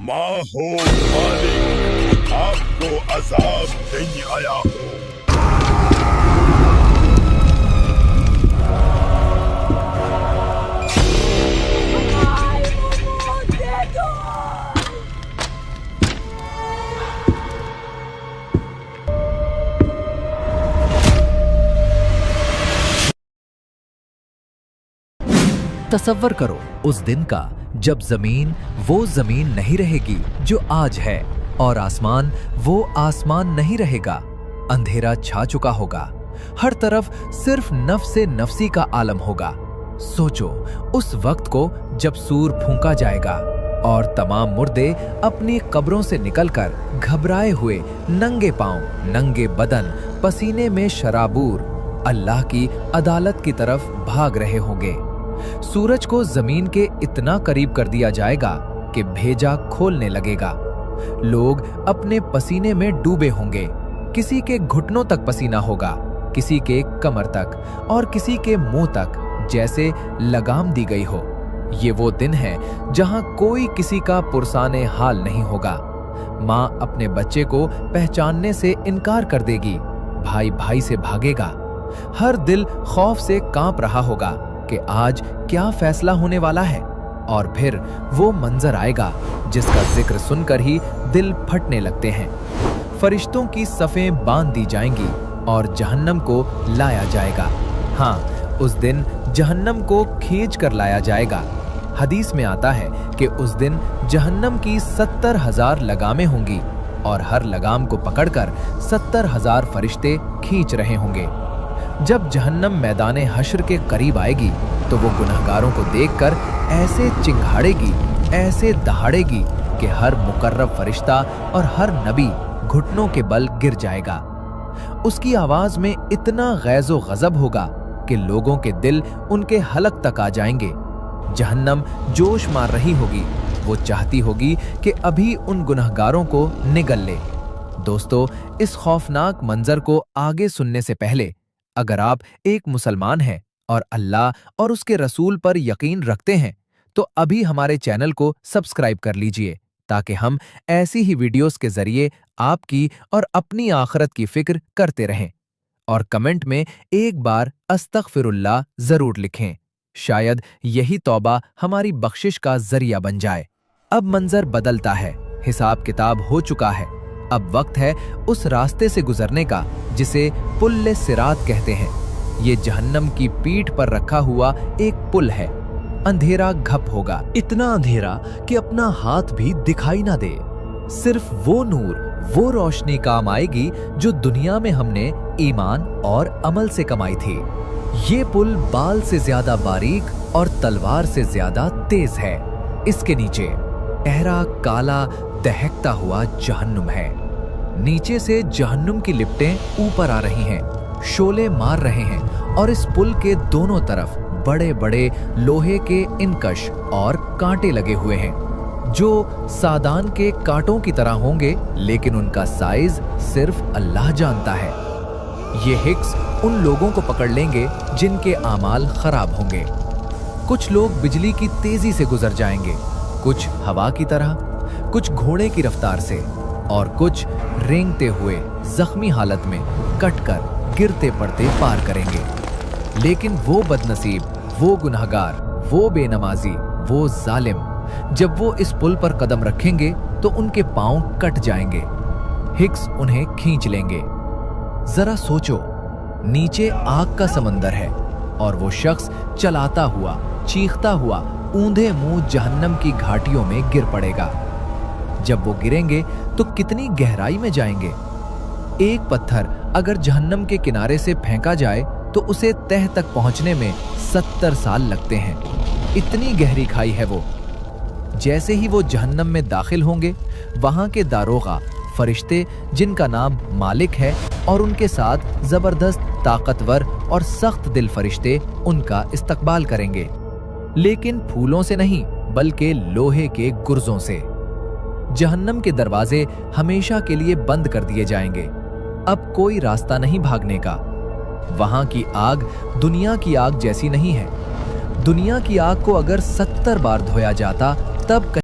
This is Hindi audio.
माँ हो मालिक, आपको अजाब नहीं आया हो। तसव्वर करो उस दिन का जब जमीन वो जमीन नहीं रहेगी जो आज है, और आसमान वो आसमान नहीं रहेगा। अंधेरा छा चुका होगा, हर तरफ सिर्फ नफ्से नफसी का आलम होगा। सोचो उस वक्त को जब सूर फूंका जाएगा और तमाम मुर्दे अपनी कब्रों से निकलकर घबराए हुए नंगे पांव, नंगे बदन, पसीने में शराबूर अल्लाह की अदालत की तरफ भाग रहे होंगे। सूरज को जमीन के इतना करीब कर दिया जाएगा कि भेजा खोलने लगेगा। लोग अपने पसीने में डूबे होंगे। किसी के घुटनों तक पसीना होगा, किसी के कमर तक और किसी के मुंह तक, जैसे लगाम दी गई हो। ये वो दिन है जहां कोई किसी का पुरसाने हाल नहीं होगा। माँ अपने बच्चे को पहचानने से इनकार कर देगी, भाई भाई से भागेगा। हर दिल खौफ से कांप रहा होगा कि आज क्या फैसला होने वाला है। और फिर वो मंजर आएगा जिसका जिक्र सुनकर ही दिल फटने लगते हैं। फरिश्तों की सफ़ें बांध दी जाएंगी और जहन्नम को लाया जाएगा। हाँ, उस दिन जहन्नम को खींच कर लाया जाएगा। हदीस में आता है कि उस दिन जहन्नम की 70,000 लगामें होंगी और हर लगाम को पकड़कर 70,000 फरिश्ते खींच रहे होंगे। जब जहन्नम मैदाने हश्र के करीब आएगी तो वो गुनहगारों को देखकर ऐसे चिंघाड़ेगी, ऐसे दहाड़ेगी कि हर मुकर्रब फरिश्ता और हर नबी घुटनों के बल गिर जाएगा। उसकी आवाज में इतना गैज़ो गज़ब होगा कि लोगों के दिल उनके हलक तक आ जाएंगे। जहन्नम जोश मार रही होगी, वो चाहती होगी कि अभी उन गुनहगारों को निगल ले। दोस्तों, इस खौफनाक मंजर को आगे सुनने से पहले अगर आप एक मुसलमान हैं और अल्लाह और उसके रसूल पर यकीन रखते हैं तो अभी हमारे चैनल को सब्सक्राइब कर लीजिए, ताकि हम ऐसी ही वीडियोस के जरिए आपकी और अपनी आखिरत की फिक्र करते रहें। और कमेंट में एक बार अस्तगफिरुल्लाह जरूर लिखें, शायद यही तौबा हमारी बख्शिश का जरिया बन जाए। अब मंजर बदलता है, हिसाब किताब हो चुका है। अब वक्त है उस रास्ते से गुजरने का जिसे पुल सिरात कहते हैं। ये जहन्नम की पीठ पर रखा हुआ एक पुल है। अंधेरा घप होगा, इतना अंधेरा कि अपना हाथ भी दिखाई ना दे। सिर्फ वो नूर, वो रोशनी काम आएगी जो दुनिया में हमने ईमान और अमल से कमाई थी। ये पुल बाल से ज्यादा बारीक और तलवार से ज्यादा तेज है। इसके नीचे गहरा काला दहकता हुआ जहन्नुम है। नीचे से जहन्नुम की लिपटें ऊपर आ रही हैं, शोले मार रहे हैं और इस पुल के दोनों तरफ बड़े बड़े लोहे के इनकश और कांटे लगे हुए हैं जो सादान के कांटों की तरह होंगे, लेकिन उनका साइज सिर्फ अल्लाह जानता है। ये हिक्स उन लोगों को पकड़ लेंगे जिनके आमाल खराब होंगे। कुछ लोग बिजली की तेजी से गुजर जाएंगे, कुछ हवा की तरह, कुछ घोड़े की रफ्तार से और कुछ रेंगते हुए जख्मी हालत में कटकर गिरते पड़ते पार करेंगे। लेकिन वो बदनसीब, वो गुनहगार, वो बेनमाजी, वो जालिम, जब वो इस पुल पर कदम रखेंगे तो उनके पांव कट जाएंगे। हिक्स उन्हें खींच लेंगे। जरा सोचो, नीचे आग का समंदर है और वो शख्स चलाता हुआ, चीखता हुआ ऊंधे मुंह जहन्नम की घाटियों में गिर पड़ेगा। जब वो गिरेंगे तो कितनी गहराई में जाएंगे। एक पत्थर अगर जहन्नम के किनारे से फेंका जाए तो उसे तह तक पहुंचने में 70 साल लगते हैं। इतनी गहरी खाई है वो। जैसे ही वो जहन्नम में दाखिल होंगे, वहां के दारोगा, फरिश्ते जिनका नाम मालिक है और उनके साथ जबरदस्त, ताकतवर और सख्त दिल फरिश्ते उनका इस्तकबाल करेंगे, लेकिन फूलों से नहीं बल्कि लोहे के गुर्जों से। जहन्नम के दरवाजे हमेशा के लिए बंद कर दिए जाएंगे। अब कोई रास्ता नहीं भागने का। वहां की आग दुनिया की आग जैसी नहीं है। दुनिया की आग को अगर 70 बार धोया जाता तब